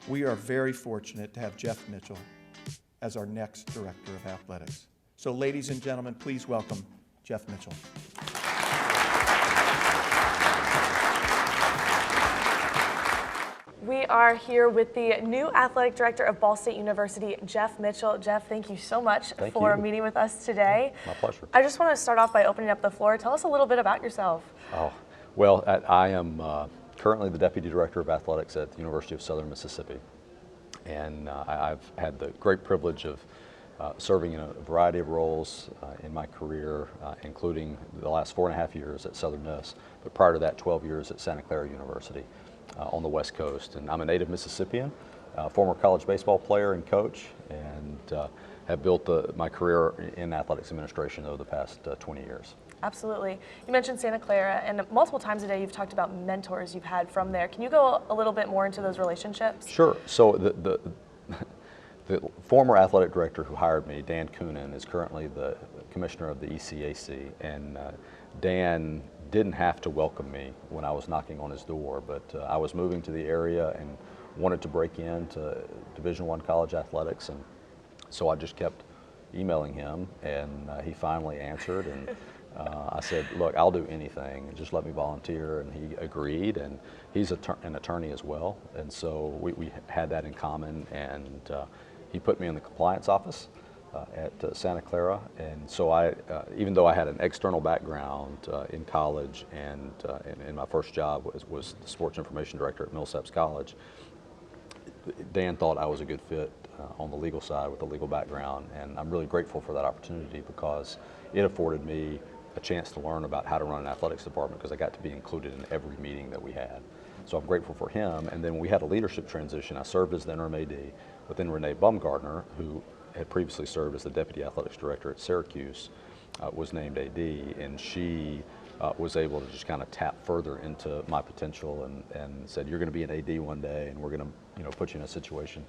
We are very fortunate to have Jeff Mitchell as our next Director of Athletics. So ladies and gentlemen, please welcome Jeff Mitchell. We are here with the new Athletic Director of Ball State University, Jeff Mitchell. Jeff, thank you so much for meeting with us today. My pleasure. I just want to start off by opening up the floor. Tell us a little bit about yourself. Oh, well, I am currently the Deputy Director of Athletics at the University of Southern Mississippi. And I've had the great privilege of serving in a variety of roles in my career, including the last 4.5 years at Southern Miss, but prior to that, 12 years at Santa Clara University on the West Coast. And I'm a native Mississippian, former college baseball player and coach, and have built my career in athletics administration over the past 20 years. Absolutely. You mentioned Santa Clara, and multiple times today you've talked about mentors you've had from there. Can you go a little bit more into those relationships? Sure. So the former athletic director who hired me, Dan Coonan, is currently the commissioner of the ECAC, and Dan didn't have to welcome me when I was knocking on his door, but I was moving to the area and wanted to break into Division I college athletics, and so I just kept emailing him, and he finally answered, and I said, look, I'll do anything, just let me volunteer, and he agreed, and he's an attorney as well, and so we had that in common, and he put me in the compliance office at Santa Clara, and so even though I had an external background in college, and my first job was the sports information director at Millsaps College, Dan thought I was a good fit on the legal side with a legal background, and I'm really grateful for that opportunity because it afforded me a chance to learn about how to run an athletics department because I got to be included in every meeting that we had. So I'm grateful for him, and then when we had a leadership transition, I served as the interim AD, but then Renee Bumgardner, who had previously served as the Deputy Athletics Director at Syracuse, was named AD, and she was able to just kind of tap further into my potential and said, you're going to be an AD one day, and we're going to put you in a situation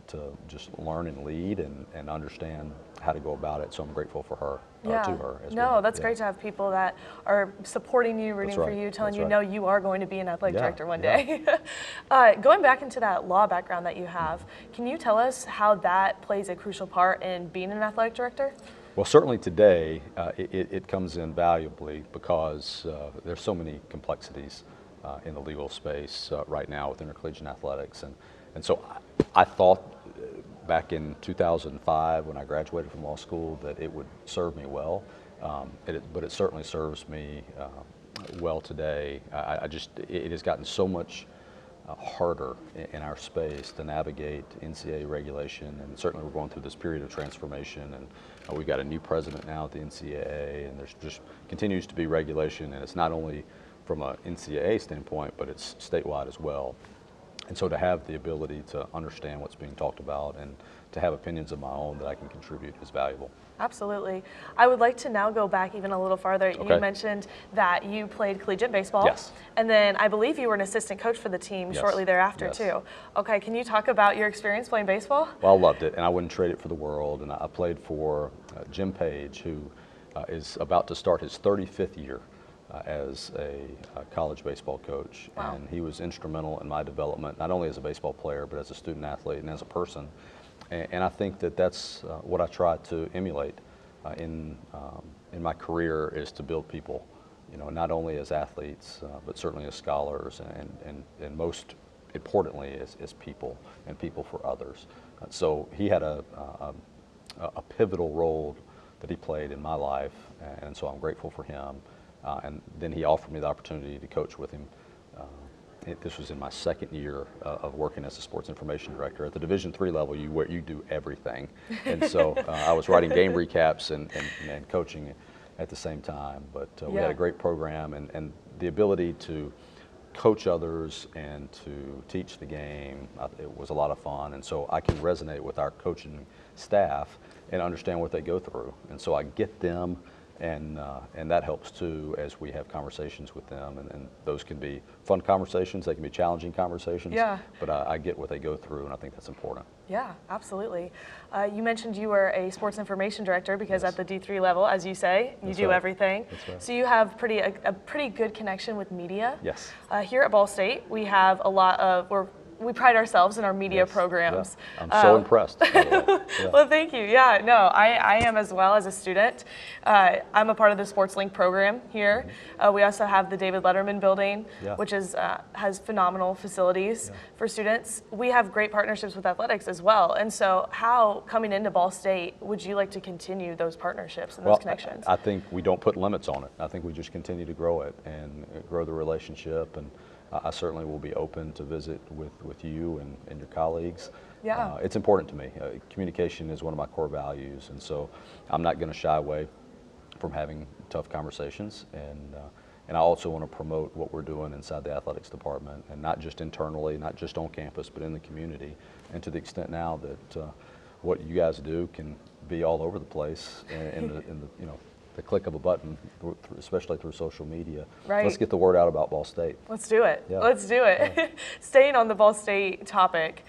to just learn and lead and understand how to go about it. So I'm grateful for her, to her as well. No, that's great to have people that are supporting you, rooting for you, telling you, no, you are going to be an athletic director one day. Going back into that law background that you have, can you tell us how that plays a crucial part in being an athletic director? Well, certainly today, it comes in valuably because there's so many complexities in the legal space right now with intercollegiate athletics. And so I thought back in 2005 when I graduated from law school that it would serve me well, but it certainly serves me well today. It has gotten so much harder in our space to navigate NCAA regulation, and certainly we're going through this period of transformation, and we've got a new president now at the NCAA, and there's just continues to be regulation, and it's not only from an NCAA standpoint, but it's statewide as well. And so to have the ability to understand what's being talked about and to have opinions of my own that I can contribute is valuable. Absolutely. I would like to now go back even a little farther. Okay. You mentioned that you played collegiate baseball. Yes. And then I believe you were an assistant coach for the team shortly thereafter too. Okay, can you talk about your experience playing baseball? Well, I loved it, and I wouldn't trade it for the world. And I played for Jim Page, who is about to start his 35th year as a college baseball coach. Wow. And he was instrumental in my development, not only as a baseball player, but as a student athlete and as a person. And I think that that's what I try to emulate in my career, is to build people, not only as athletes, but certainly as scholars, and most importantly as people, and people for others. So he had a pivotal role that he played in my life, and so I'm grateful for him. And then he offered me the opportunity to coach with him. This was in my second year of working as a sports information director. At the Division III level, you do everything. And so I was writing game recaps and coaching at the same time. But we had a great program, and the ability to coach others and to teach the game, it was a lot of fun. And so I can resonate with our coaching staff and understand what they go through. And so I get them, and that helps too as we have conversations with them, and those can be fun conversations, they can be challenging conversations, but I get what they go through, and I think that's important. Yeah, absolutely. You mentioned you were a sports information director because at the D3 level, as you say, you do everything. That's right. So you have a pretty good connection with media. Yes. Here at Ball State, we have we're we pride ourselves in our media Yes. programs. Yeah. I'm so impressed, by the way. Yeah. Well, thank you. Yeah, no, I am as well as a student. I'm a part of the Sports Link program here. We also have the David Letterman building, Yeah. which is has phenomenal facilities for students. We have great partnerships with athletics as well. And so how, coming into Ball State, would you like to continue those partnerships and those connections? I think we don't put limits on it. I think we just continue to grow it and grow the relationship. And I certainly will be open to visit with you and your colleagues. Yeah. It's important to me. Communication is one of my core values, and so I'm not going to shy away from having tough conversations. And I also want to promote what we're doing inside the athletics department, and not just internally, not just on campus, but in the community. And to the extent now that what you guys do can be all over the place in the click of a button, especially through social media. Right. Let's get the word out about Ball State. Let's do it. Yeah. Let's do it. Yeah. Staying on the Ball State topic,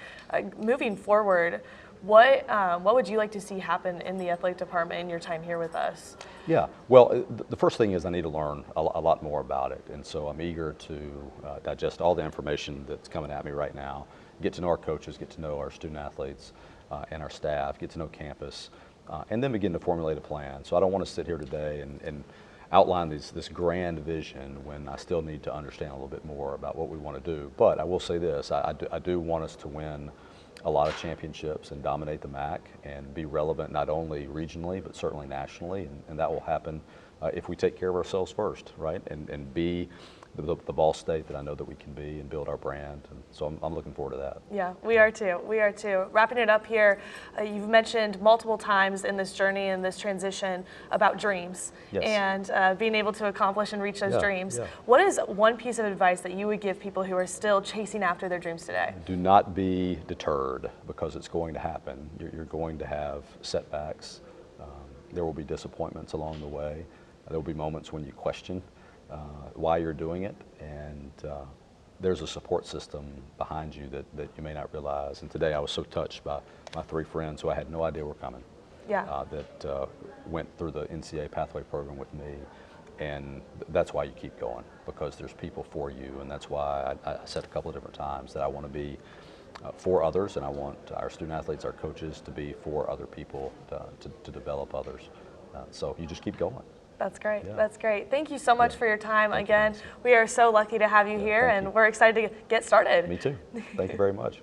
moving forward, what would you like to see happen in the athletic department in your time here with us? Yeah, well, the first thing is I need to learn a lot more about it, and so I'm eager to digest all the information that's coming at me right now, get to know our coaches, get to know our student athletes and our staff, get to know campus, and then begin to formulate a plan. So I don't want to sit here today and outline this grand vision when I still need to understand a little bit more about what we want to do. But I will say this, I do want us to win a lot of championships and dominate the MAC and be relevant not only regionally but certainly nationally, and that will happen if we take care of ourselves first, right? And be the Ball State that I know that we can be and build our brand. And so I'm looking forward to that. Yeah, we are too. We are too. Wrapping it up here, you've mentioned multiple times in this journey and this transition about dreams. Yes. And being able to accomplish and reach those dreams. Yeah. What is one piece of advice that you would give people who are still chasing after their dreams today? Do not be deterred, because it's going to happen. You're going to have setbacks. There will be disappointments along the way. There will be moments when you question why you're doing it, and there's a support system behind you that you may not realize. And today I was so touched by my 3 friends who I had no idea were coming, that went through the NCAA pathway program with me, and that's why you keep going, because there's people for you, and that's why I said a couple of different times that I want to be for others, and I want our student athletes, our coaches, to be for other people, to develop others. So you just keep going. That's great. Yeah. That's great. Thank you so much for your time. Thank Again, you. we are so lucky to have you here, and we're excited to get started. Me too. Thank you very much.